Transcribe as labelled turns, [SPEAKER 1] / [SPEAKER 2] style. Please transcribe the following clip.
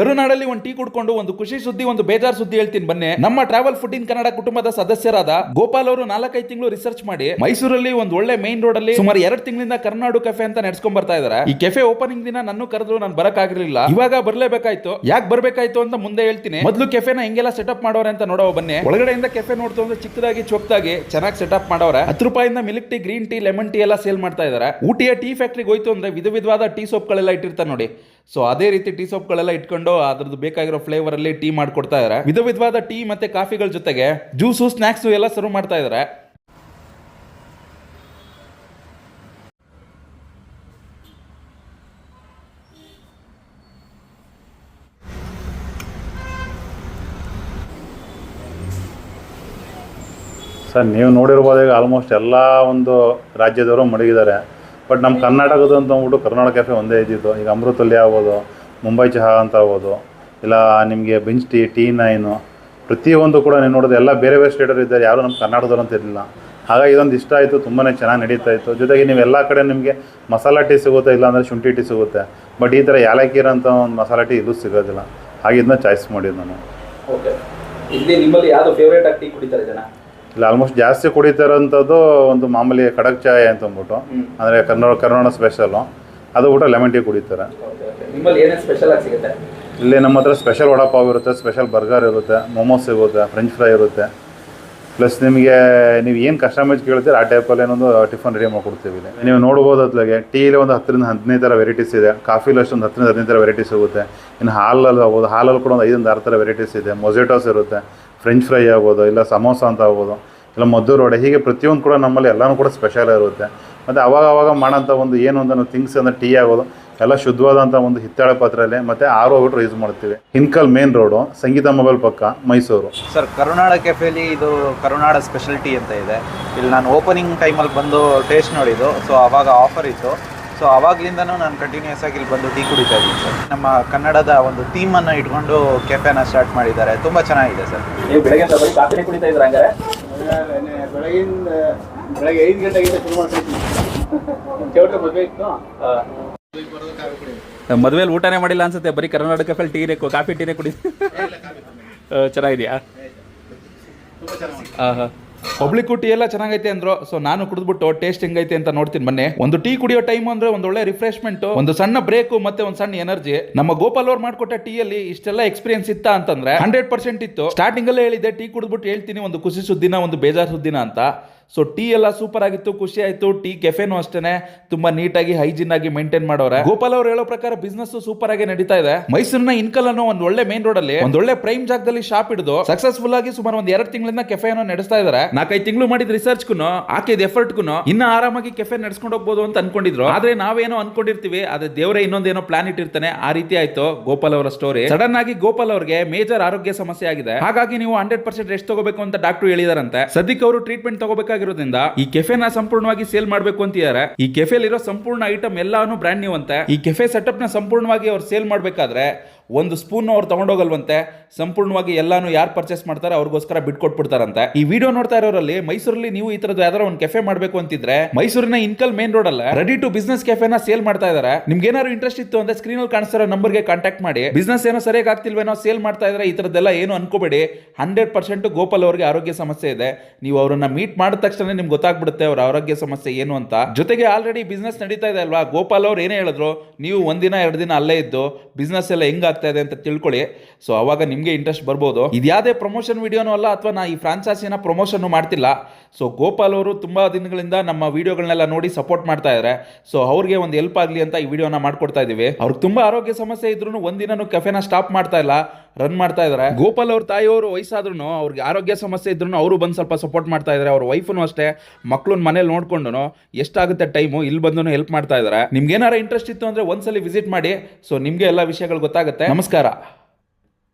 [SPEAKER 1] ಕರುನಾಡಲ್ಲಿ ಒಂದು ಟೀ ಕುಡ್ಕೊಂಡು ಒಂದು ಖುಷಿ ಸುದ್ದಿ ಒಂದು ಬೇಜಾರ್ ಸುದ್ದಿ ಹೇಳ್ತೀನಿ ಬನ್ನಿ. ನಮ್ಮ ಟ್ರಾವೆಲ್ ಫುಡ್ ಇನ್ ಕನ್ನಡ ಕುಟುಂಬದ ಸದಸ್ಯರಾದ ಗೋಪಾಲ್ ಅವರು 4-5 ತಿಂಗಳು ರಿಸರ್ಚ್ ಮಾಡಿ ಮೈಸೂರಲ್ಲಿ ಒಂದು ಒಳ್ಳೆ ಮೈನ್ ರೋಡ್ ಅಲ್ಲಿ ಸುಮಾರು 2 ತಿಂಗಳಿಂದ ಕರ್ನಾಡು ಕೆಫೆ ಅಂತ ನಡೆಸ್ಕೊಂಡ್ ಬರ್ತಾ ಇದಾರೆ. ಈ ಕೆಫೆ ಓಪನಿಂಗ್ ದಿನ ನನ್ನ ಕರೆದ್ರು, ನಾನು ಬರಕ್ ಆಗಿರ್ಲಿಲ್ಲ. ಇವಾಗ ಬರ್ಲೇಬೇಕಾಯ್ತು. ಯಾಕೆ ಬರ್ಬೇಕಾಯ್ತು ಅಂತ ಮುಂದೆ ಹೇಳ್ತೀನಿ. ಮೊದಲು ಕೆಫೆನ ಹೆಂಗೆಲ್ಲ ಸೆಟಪ್ ಮಾಡೋರೆ ಅಂತ ನೋಡೋ ಬನ್ನಿ. ಒಳಗಡೆಯಿಂದ ಕೆಫೆ ನೋಡ್ತು ಅಂದ್ರೆ ಚಿಕ್ಕದಾಗಿ ಚೊಕ್ತಾಗಿ ಚೆನ್ನಾಗಿ ಸೆಟಪ್ ಮಾಡೋರೆ. 10 ರೂಪಾಯಿಂದ milk tea, green tea, lemon tea ಎಲ್ಲ ಸೇಲ್ ಮಾಡ್ತಾ ಇದಾರೆ. ಊಟಿಯ ಟೀ ಫ್ಯಾಕ್ಟ್ರಿಗೆ ಹೋಯ್ತು ಅಂದ್ರೆ ವಿಧವಾದ ಟೀ ಸೋಪ್ಗಳೆಲ್ಲ ಇಟ್ಟಿರ್ತಾರೆ ನೋಡಿ. ಸೊ ಅದೇ ರೀತಿ ಟೀ ಸೋಪ್ಗಳೆಲ್ಲ ಇಟ್ಕೊಂಡು ಅದ್ರದ್ದು ಬೇಕಾಗಿರೋ ಫ್ಲೇವರ್ ಅಲ್ಲಿ ಟೀ ಮಾಡ್ಕೊಡ್ತಾ ಇದಾರೆ. ವಿಧವಾದ ಟೀ ಮತ್ತೆ ಕಾಫಿಗಳ ಜೊತೆಗೆ ಜ್ಯೂಸು, ಸ್ನಾಕ್ಸ್ ಎಲ್ಲ ಸರ್ವ್ ಮಾಡ್ತಾ ಇದಾರೆ.
[SPEAKER 2] ಸರ್, ನೀವು ನೋಡಿರ್ಬೋದು, ಈಗ ಆಲ್ಮೋಸ್ಟ್ ಎಲ್ಲ ಒಂದು ರಾಜ್ಯದವರು ಮಡಗಿದ್ದಾರೆ. ಬಟ್ ನಮ್ಮ ಕರ್ನಾಟಕದ ಅಂತ ಅಂದ್ಬಿಟ್ಟು ಕರ್ನಾಟಕ ಕೆಫೆ ಒಂದೇ ಇದ್ದಿದ್ದು. ಈಗ ಅಮೃತಲ್ಲಿ ಆಗ್ಬೋದು, ಮುಂಬೈ ಚಹಾ ಅಂತ ಆಗ್ಬೋದು, ಇಲ್ಲ ನಿಮಗೆ ಬೆಂಚ್ ಟೀ, T9, ಪ್ರತಿಯೊಂದು ಕೂಡ ನೀವು ನೋಡೋದು ಎಲ್ಲ ಬೇರೆ ಬೇರೆ ಸ್ಟೇಟಲ್ಲಿ ಇದ್ದಾರೆ. ಯಾರು ನಮ್ಮ ಕರ್ನಾಟಕದವ್ರು ಅಂತ ಇರಲಿಲ್ಲ. ಹಾಗಾಗಿ ಇದೊಂದು ಇಷ್ಟ ಆಯಿತು, ತುಂಬಾ ಚೆನ್ನಾಗಿ ನಡೀತಾ ಇತ್ತು. ಜೊತೆಗೆ ನೀವು ಎಲ್ಲ ಕಡೆ ನಿಮಗೆ ಮಸಾಲ ಟೀ ಸಿಗುತ್ತೆ, ಇಲ್ಲಾಂದರೆ ಶುಂಠಿ ಟೀ ಸಿಗುತ್ತೆ. ಬಟ್ ಈ ಥರ ಏಲಕ್ಕಿರ ಅಂತ ಒಂದು ಮಸಾಲ ಟೀ ಇಲ್ಲೂ ಸಿಗೋದಿಲ್ಲ. ಹಾಗೆ ಇದನ್ನ ಚಾಯ್ಸ್ ಮಾಡಿದ್ದು ನಾನು.
[SPEAKER 1] ಓಕೆ, ಇಲ್ಲಿ ನಿಮ್ಮಲ್ಲಿ ಯಾವುದು ಫೇವ್ರೇಟ್ ಆಗಿ ಟೀ ಕುಡಿತಾರೆ ಜನ?
[SPEAKER 2] ಇಲ್ಲ, ಆಲ್ಮೋಸ್ಟ್ ಜಾಸ್ತಿ ಕುಡಿತಾರಂಥದ್ದು ಒಂದು ಮಾಮೂಲಿ ಕಡಕ್ ಚಾಯ್ ಅಂತ ಅಂದ್ಬಿಟ್ಟು, ಅಂದರೆ ಕರ್ನಾಟಕ ಸ್ಪೆಷಲು, ಅದು ಬಿಟ್ಟು ಲೆಮನ್ ಟೀ ಕುಡಿತಾರೆ.
[SPEAKER 1] ನಿಮ್ಮಲ್ಲಿ ಏನೇನು ಸ್ಪೆಷಲ್ ಆಗಿ ಸಿಗುತ್ತೆ?
[SPEAKER 2] ಇಲ್ಲಿ ನಮ್ಮ ಹತ್ರ ಸ್ಪೆಷಲ್ ವಡಾಪಾವ್ ಇರುತ್ತೆ, ಸ್ಪೆಷಲ್ ಬರ್ಗರ್ ಇರುತ್ತೆ, ಮೋಮೋಸ್ ಸಿಗುತ್ತೆ, ಫ್ರೆಂಚ್ ಫ್ರೈ ಇರುತ್ತೆ. ಪ್ಲಸ್ ನಿಮಗೆ ನೀವು ಏನು ಕಸ್ಟಮೈಸ್ ಕೇಳ್ತೀರ ಆ ಟೈಪಲ್ಲಿ ಏನೊಂದು ಟಿಫನ್ ರೆಡಿ ಮಾಡಿಕೊಡ್ತೀವಿ. ನೀವು ನೋಡ್ಬೋದು ಅತ್ಲಾಗೆ ಟೀಲಿ ಒಂದು 10-15 ಥರ ವೆರೈಟೀಸ್ ಇದೆ. ಕಾಫಿಲಿ ಅಷ್ಟೊಂದು 10-15 ಥರ ವೆರೈಟೀಸ್ ಸಿಗುತ್ತೆ. ಇನ್ನು ಹಾಲಲ್ಲಿ ಆಗ್ಬೋದು, ಹಾಲಲ್ಲಿ ಕೂಡ ಒಂದು 5-6 ಥರ ವೆರೈಟೀಸ್ ಇದೆ. ಮೊಜೆಟೋಸ್ ಇರುತ್ತೆ, ಫ್ರೆಂಚ್ ಫ್ರೈ ಆಗ್ಬೋದು, ಇಲ್ಲ ಸಮೋಸ ಅಂತ ಆಗ್ಬೋದು, ಇಲ್ಲ ಮದ್ದೂರು ವಡೆ, ಹೀಗೆ ಪ್ರತಿಯೊಂದು ಕೂಡ ನಮ್ಮಲ್ಲಿ ಎಲ್ಲನೂ ಕೂಡ ಸ್ಪೆಷಲ್ ಇರುತ್ತೆ. ಮತ್ತು ಅವಾಗ ಮಾಡೋಂಥ ಒಂದು ಏನು ಅಂತ ನಾವು ಥಿಂಗ್ಸ್ ಅಂದರೆ ಟೀ ಆಗೋದು ಎಲ್ಲ ಶುದ್ಧವಾದಂಥ ಒಂದು ಹಿತ್ತಾಳೆ ಪಾತ್ರೆಯಲ್ಲಿ ಮತ್ತು RO ಯೂಸ್ ಮಾಡ್ತೀವಿ. ಹಿನ್ಕಲ್ ಮೇನ್ ರೋಡು, ಸಂಗೀತ ಮೊಬೈಲ್ ಪಕ್ಕ, ಮೈಸೂರು.
[SPEAKER 3] ಸರ್, ಕರುನಾಡ ಕೆಫೆಲಿ ಇದು ಕರುನಾಡ ಸ್ಪೆಷಲ್ಟಿ ಅಂತ ಇದೆ. ಇಲ್ಲಿ ನಾನು ಓಪನಿಂಗ್ ಟೈಮಲ್ಲಿ ಬಂದು ಟೇಸ್ಟ್ ನೋಡಿದ್ದು. ಸೊ ಆವಾಗ ಆಫರ್ ಇತ್ತು. ಸೊ ಆವಾಗಲಿಂದನೂ ನಾನು ಕಂಟಿನ್ಯೂಸ್ ಆಗಿ ಇಲ್ಲಿ ಬಂದು ಟೀ ಕುಡಿತಾ ಇದ್ದೀನಿ ಸರ್. ನಮ್ಮ ಕನ್ನಡದ ಒಂದು ಥೀಮನ್ನು ಇಟ್ಕೊಂಡು ಕೆಫೆನ ಸ್ಟಾರ್ಟ್ ಮಾಡಿದ್ದಾರೆ. ತುಂಬ ಚೆನ್ನಾಗಿದೆ ಸರ್.
[SPEAKER 1] ನೀವು ಬೆಳಗ್ಗೆ ಕಾಫಿ ಕುಡಿತಾ ಇದ್ರ? ಹಂಗಾರೆ
[SPEAKER 4] ಬೆಳಗ್ಗೆ 5 ಗಂಟೆಗಿಂತ ಶುರು ಮಾಡ್ತೀನಿ. ಮದುವೆ ಇತ್ತು,
[SPEAKER 1] ಮದುವೆಲಿ ಊಟನೇ ಮಾಡಿಲ್ಲ ಅನ್ಸುತ್ತೆ. ಬರೀ ಕರ್ನಾಟಕ ಕೆಫೆಲ್ ಟೀನೇ, ಕಾಫಿ ಟೀನೇ ಕುಡಿ. ಚೆನ್ನಾಗಿದೆಯಾ? ಪಬ್ಲಿಕ್ ಟೀ ಎಲ್ಲ ಚೆನ್ನಾಗೈತೆ ಅಂದ್ರು. ಸೊ ನಾನು ಕುಡಿದ್ಬಿಟ್ಟು ಟೇಸ್ಟ್ ಹೆಂಗೈತೆ ಅಂತ ನೋಡ್ತೀನಿ ಬನ್ನಿ. ಒಂದು ಟೀ ಕುಡಿಯೋ ಟೈಮ್ ಅಂದ್ರೆ ಒಂದು ಒಳ್ಳೆ ರಿಫ್ರೆಶ್ಮೆಂಟ್, ಒಂದು ಸಣ್ಣ ಬ್ರೇಕ್ ಮತ್ತೆ ಒಂದು ಸಣ್ಣ ಎನರ್ಜಿ. ನಮ್ಮ ಗೋಪಾಲ್ ಅವ್ರು ಮಾಡ್ಕೊಟ್ಟ ಟೀ ಅಲ್ಲಿ ಇಷ್ಟೆಲ್ಲ ಎಕ್ಸ್ಪೀರಿಯನ್ಸ್ ಇತ್ತ ಅಂತಂದ್ರೆ 100% ಇತ್ತು. ಸ್ಟಾರ್ಟಿಂಗ್ ಅಲ್ಲೇ ಹೇಳಿದೆ, ಟೀ ಕುಡಿದ್ಬಿಟ್ಟು ಹೇಳ್ತೀನಿ ಒಂದು ಖುಷಿ ಸುದ್ದಿನ, ಒಂದು ಬೇಜಾರ್ ಸುದ್ದಿನ ಅಂತ. ಸೊ ಟೀ ಎಲ್ಲ ಸೂಪರ್ ಆಗಿತ್ತು, ಖುಷಿ ಆಯ್ತು. ಟೀ ಕೆಫೆನೂ ಅಷ್ಟೇನೆ ತುಂಬಾ ನೀಟಾಗಿ ಹೈಜಿನ್ ಆಗಿ ಮೇಂಟೈನ್ ಮಾಡೋರೆ. ಗೋಪಾಲ್ ಅವ್ರು ಹೇಳೋ ಪ್ರಕಾರ ಬಿಸ್ನೆಸ್ ಸೂಪರ್ ಆಗಿ ನಡೀತಾ ಇದೆ. ಮೈಸೂರಿನ ಇನ್ಕಲ್ ಅನ್ನೋ ಒಂದು ಒಳ್ಳೆ ಮೇನ್ ರೋಡ್ ಅಲ್ಲಿ ಒಂದು ಒಳ್ಳೆ ಪ್ರೈಮ್ ಜಾಗದಲ್ಲಿ ಶಾಪ್ ಹಿಡಿದು ಸಕ್ಸಸ್ಫುಲ್ ಆಗಿ ಸುಮಾರು ಒಂದು 2 ತಿಂಗಳಿಂದ ಕೆಫೆಯನ್ನು ನಡೆಸ್ತಾ ಇದಾರೆ. 4-5 ತಿಂಗಳು ಮಾಡಿದ ರಿಸರ್ಚ್ ಗೂ ಹಾಕಿದ ಎಫರ್ಟ್ ಗೂ ಇನ್ನ ಆರಾಮಾಗಿ ಕೆಫೆ ನಡೆಸ್ಕೊಂಡು ಹೋಗ್ಬೋದು ಅಂತ ಅನ್ಕೊಂಡಿದ್ರು. ಆದ್ರೆ ನಾವೇನೋ ಅನ್ಕೊಂಡಿರ್ತೀವಿ, ಆದ್ರೆ ದೇವರೇ ಇನ್ನೊಂದೇನೋ ಪ್ಲಾನ್ ಇಟ್ಟಿರ್ತಾನೆ. ಆ ರೀತಿ ಆಯ್ತು ಗೋಪಾಲ್ ಅವರ ಸ್ಟೋರಿ. ಸಡನ್ ಆಗಿ ಗೋಪಾಲ್ ಅವರಿಗೆ ಮೇಜರ್ ಆರೋಗ್ಯ ಸಮಸ್ಯೆ ಆಗಿದೆ. ಹಾಗಾಗಿ ನೀವು 100% ರೆಸ್ಟ್ ತಗೋಬೇಕು ಅಂತ ಡಾಕ್ಟರ್ ಹೇಳಿದಾರಂತೆ. ಸದ್ಯಕ್ಕೆ ಅವರು ಟ್ರೀಟ್ಮೆಂಟ್ ತಗೋಬೇಕಾಗಿರೋದ್ರಿಂದ ಈ ಕೆಫೆನ ಸಂಪೂರ್ಣವಾಗಿ ಸೇಲ್ ಮಾಡಬೇಕು ಅಂತಿದ್ದಾರೆ. ಈ ಕೆಫೆಲಿರೋ ಸಂಪೂರ್ಣ ಐಟಮ್ ಎಲ್ಲಾನು ಬ್ರ್ಯಾಂಡ್ ನ್ಯೂ ಅಂತೆ. ಈ ಕೆಫೆ ಸೆಟಪ್ ನ ಸಂಪೂರ್ಣವಾಗಿ ಅವ್ರು ಸೇಲ್ ಮಾಡಬೇಕಾದ್ರೆ ಒಂದು ಸ್ಪೂನ್ ಅವ್ರು ತಗೊಂಡೋಗಲ್ವಂತೆ. ಸಂಪೂರ್ಣವಾಗಿ ಎಲ್ಲಾನು ಯಾರು ಪರ್ಚೇಸ್ ಮಾಡ್ತಾರೆ ಅವ್ರಿಗೋಸ್ಕರ ಬಿಟ್ಕೊಟ್ಬಿಡ್ತಾರಂತೆ. ಈ ವಿಡಿಯೋ ನೋಡ್ತಾ ಇರೋರಲ್ಲಿ ಮೈಸೂರಲ್ಲಿ ನೀವು ಈ ತರದ್ದು ಯಾವ್ದಾರ ಒಂದು ಕೆಫೆ ಮಾಡಬೇಕು ಅಂತಿದ್ರೆ ಮೈಸೂರಿನ ಇನ್ಕಲ್ ಮೇನ್ ರೋಡ್ ಅಲ್ಲ ರೆಡಿ ಟು ಬಿಸ್ನೆಸ್ ಕೆಫೆನ ಸೇಲ್ ಮಾಡ್ತಾ ಇದಾರೆ. ನಿಮ್ಗೆ ಏನಾದ್ರು ಇಂಟ್ರೆಸ್ಟ್ ಇತ್ತು ಅಂದ್ರೆ ಸ್ಕ್ರೀನ್ ಅಲ್ಲಿ ಕಾಣಿಸ್ತಿರೋ ನಂಬರ್ಗೆ ಕಾಂಟ್ಯಾಕ್ಟ್ ಮಾಡಿ. ಬಿಸ್ನೆಸ್ ಏನೋ ಸರಿಯಾಗಿ ಆಗ್ತಿಲ್ವೇನೋ, ಸೇಲ್ ಮಾಡ್ತಾ ಇದ್ರೆ ಈ ತರದ್ದೆಲ್ಲ ಏನು ಅನ್ಕೋಬೇಡಿ. 100% ಗೋಪಾಲ್ ಅವರಿಗೆ ಆರೋಗ್ಯ ಸಮಸ್ಯೆ ಇದೆ. ನೀವು ಅವರನ್ನ ಮೀಟ್ ಮಾಡಿದ ತಕ್ಷಣ ನಿಮ್ಗೆ ಗೊತ್ತಾಗ್ಬಿಡುತ್ತೆ ಅವ್ರ ಆರೋಗ್ಯ ಸಮಸ್ಯೆ ಏನು ಅಂತ. ಜೊತೆಗೆ ಆಲ್ರೆಡಿ ಬಿಸ್ನೆಸ್ ನಡೀತಾ ಇದೆ ಅಲ್ವಾ. ಗೋಪಾಲ್ ಅವ್ರು ಏನೇ ಹೇಳಿದ್ರು, ನೀವು 1 ದಿನ 2 ದಿನ ಅಲ್ಲೇ ಇದ್ದು ಬಿಸ್ನೆಸ್ ಎಲ್ಲ ಹೆಂಗಾಗ್ತಾ ಇದೆ ಅಂತ ತಿಳ್ಕೊಳ್ಳಿ. ಸೊ ಅವಾಗ ನಿಮ್ಗೆ ಇಂಟ್ರೆಸ್ಟ್ ಬರ್ಬೋದು. ಇದ್ಯಾವುದೇ ಪ್ರಮೋಷನ್ ವಿಡಿಯೋನೂ ಅಲ್ಲ, ಅಥವಾ ನಾ ಈ ಫ್ರಾಂಚೈಸಿನ ಪ್ರಮೋಷನ್ ಮಾಡ್ತಿಲ್ಲ. ಸೊ ಗೋಪಾಲ್ ಅವರು ತುಂಬಾ ದಿನಗಳಿಂದ ನಮ್ಮ ವಿಡಿಯೋಗಳನ್ನೆಲ್ಲ ನೋಡಿ ಸಪೋರ್ಟ್ ಮಾಡ್ತಾ ಇದ್ದಾರೆ. ಸೊ ಅವ್ರಿಗೆ ಒಂದು ಹೆಲ್ಪ್ ಆಗಲಿ ಅಂತ ಈ ವಿಡಿಯೋನ ಮಾಡ್ಕೊಡ್ತಾ ಇದೀವಿ. ಅವ್ರಿಗೆ ತುಂಬಾ ಆರೋಗ್ಯ ಸಮಸ್ಯೆ ಇದ್ರು ಒಂದಿನೂ ಕೆಫೆನ ಸ್ಟಾಪ್ ಮಾಡ್ತಾ ಇಲ್ಲ, ರನ್ ಮಾಡ್ತಾ ಇದ್ದಾರೆ. ಗೋಪಾಲ್ ಅವ್ರ ತಾಯಿಯವರು ವಯಸ್ಸಾದ್ರೂ ಅವ್ರಿಗೆ ಆರೋಗ್ಯ ಸಮಸ್ಯೆ ಇದ್ರು ಅವರು ಬಂದು ಸ್ವಲ್ಪ ಸಪೋರ್ಟ್ ಮಾಡ್ತಾ ಇದ್ದಾರೆ. ಅವ್ರ ವೈಫ್ನು ಅಷ್ಟೇ, ಮಕ್ಕಳನ್ನ ಮನೇಲಿ ನೋಡ್ಕೊಂಡು ಎಷ್ಟಾಗುತ್ತೆ ಟೈಮು ಇಲ್ಲಿ ಬಂದು ಹೆಲ್ಪ್ ಮಾಡ್ತಾ ಇದ್ದಾರೆ. ನಿಮ್ಗೆ ಏನಾರ ಇಂಟ್ರೆಸ್ಟ್ ಇತ್ತು ಅಂದ್ರೆ ಒಂದ್ಸಲಿ ವಿಸಿಟ್ ಮಾಡಿ. ಸೊ ನಿಮ್ಗೆ ಎಲ್ಲ ವಿಷಯಗಳು ಗೊತ್ತಾಗುತ್ತೆ. ನಮಸ್ಕಾರ.